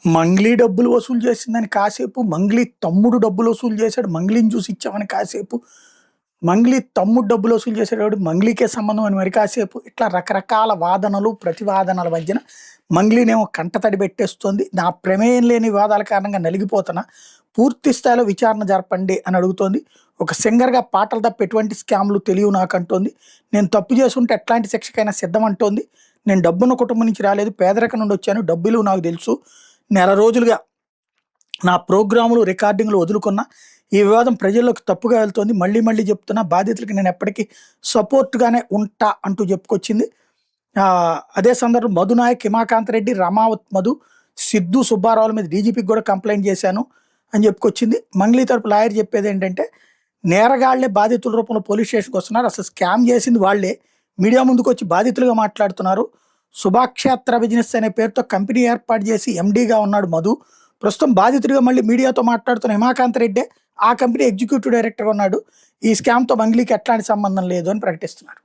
మంగ్లీ డబ్బులు వసూలు చేసిందని కాసేపు, మంగ్లీ తమ్ముడు డబ్బులు వసూలు చేశాడు, మంగ్లీని చూసి ఇచ్చామని కాసేపు, మంగ్లీ తమ్ముడు డబ్బులు వసూలు చేసాడు కాబట్టి మంగ్లీకే సంబంధం అని మరి కాసేపు, ఇట్లా రకరకాల వాదనలు ప్రతివాదనల మధ్యన మంగ్లీనేమో కంటతడి పెట్టేస్తుంది. నా ప్రమేయం లేని వివాదాల కారణంగా నలిగిపోతున్నా, పూర్తి స్థాయిలో విచారణ జరపండి అని అడుగుతోంది. ఒక సింగర్గా పాటలు తప్ప ఎటువంటి స్కామ్లు తెలియవు నాకు అంటోంది. నేను తప్పు చేసుంటే ఎట్లాంటి శిక్షకైనా సిద్ధం అంటోంది. నేను డబ్బున్న కుటుంబం నుంచి రాలేదు, పేదరికం నుండి వచ్చాను, డబ్బులు నాకు తెలుసు, నెల రోజులుగా నా ప్రోగ్రాములు రికార్డింగ్లు వదులుకున్నా, ఈ వివాదం ప్రజల్లోకి తప్పుగా వెళ్తోంది, మళ్ళీ మళ్ళీ చెప్తున్నా, బాధితులకి నేను ఎప్పటికీ సపోర్ట్గానే ఉంటా అంటూ చెప్పుకొచ్చింది. అదే సందర్భం మధునాయక్, హిమాకాంత్ రెడ్డి, రమావత్ మధు, సిద్ధు సుబ్బారావుల మీద డీజీపీకి కూడా కంప్లైంట్ చేశాను అని చెప్పుకొచ్చింది. మంగ్లీ తరపు లాయర్ చెప్పేది ఏంటంటే, నేరగాళ్లే బాధితుల రూపంలో పోలీస్ స్టేషన్కి వస్తున్నారు, అసలు స్కామ్ చేసింది వాళ్లే మీడియా ముందుకు వచ్చి బాధితులుగా మాట్లాడుతున్నారు. శుభాక్షేత్ర బిజినెస్ అనే పేరుతో కంపెనీ ఏర్పాటు చేసి ఎండీగా ఉన్నాడు మధు. ప్రస్తుతం బాధితుడిగా మళ్ళీ మీడియాతో మాట్లాడుతున్న హిమాకాంత్ రెడ్డే ఆ కంపెనీ ఎగ్జిక్యూటివ్ డైరెక్టర్గా ఉన్నాడు. ఈ స్కామ్తో మంగ్లీకి ఎట్లాంటి సంబంధం లేదు అని ప్రకటిస్తున్నారు.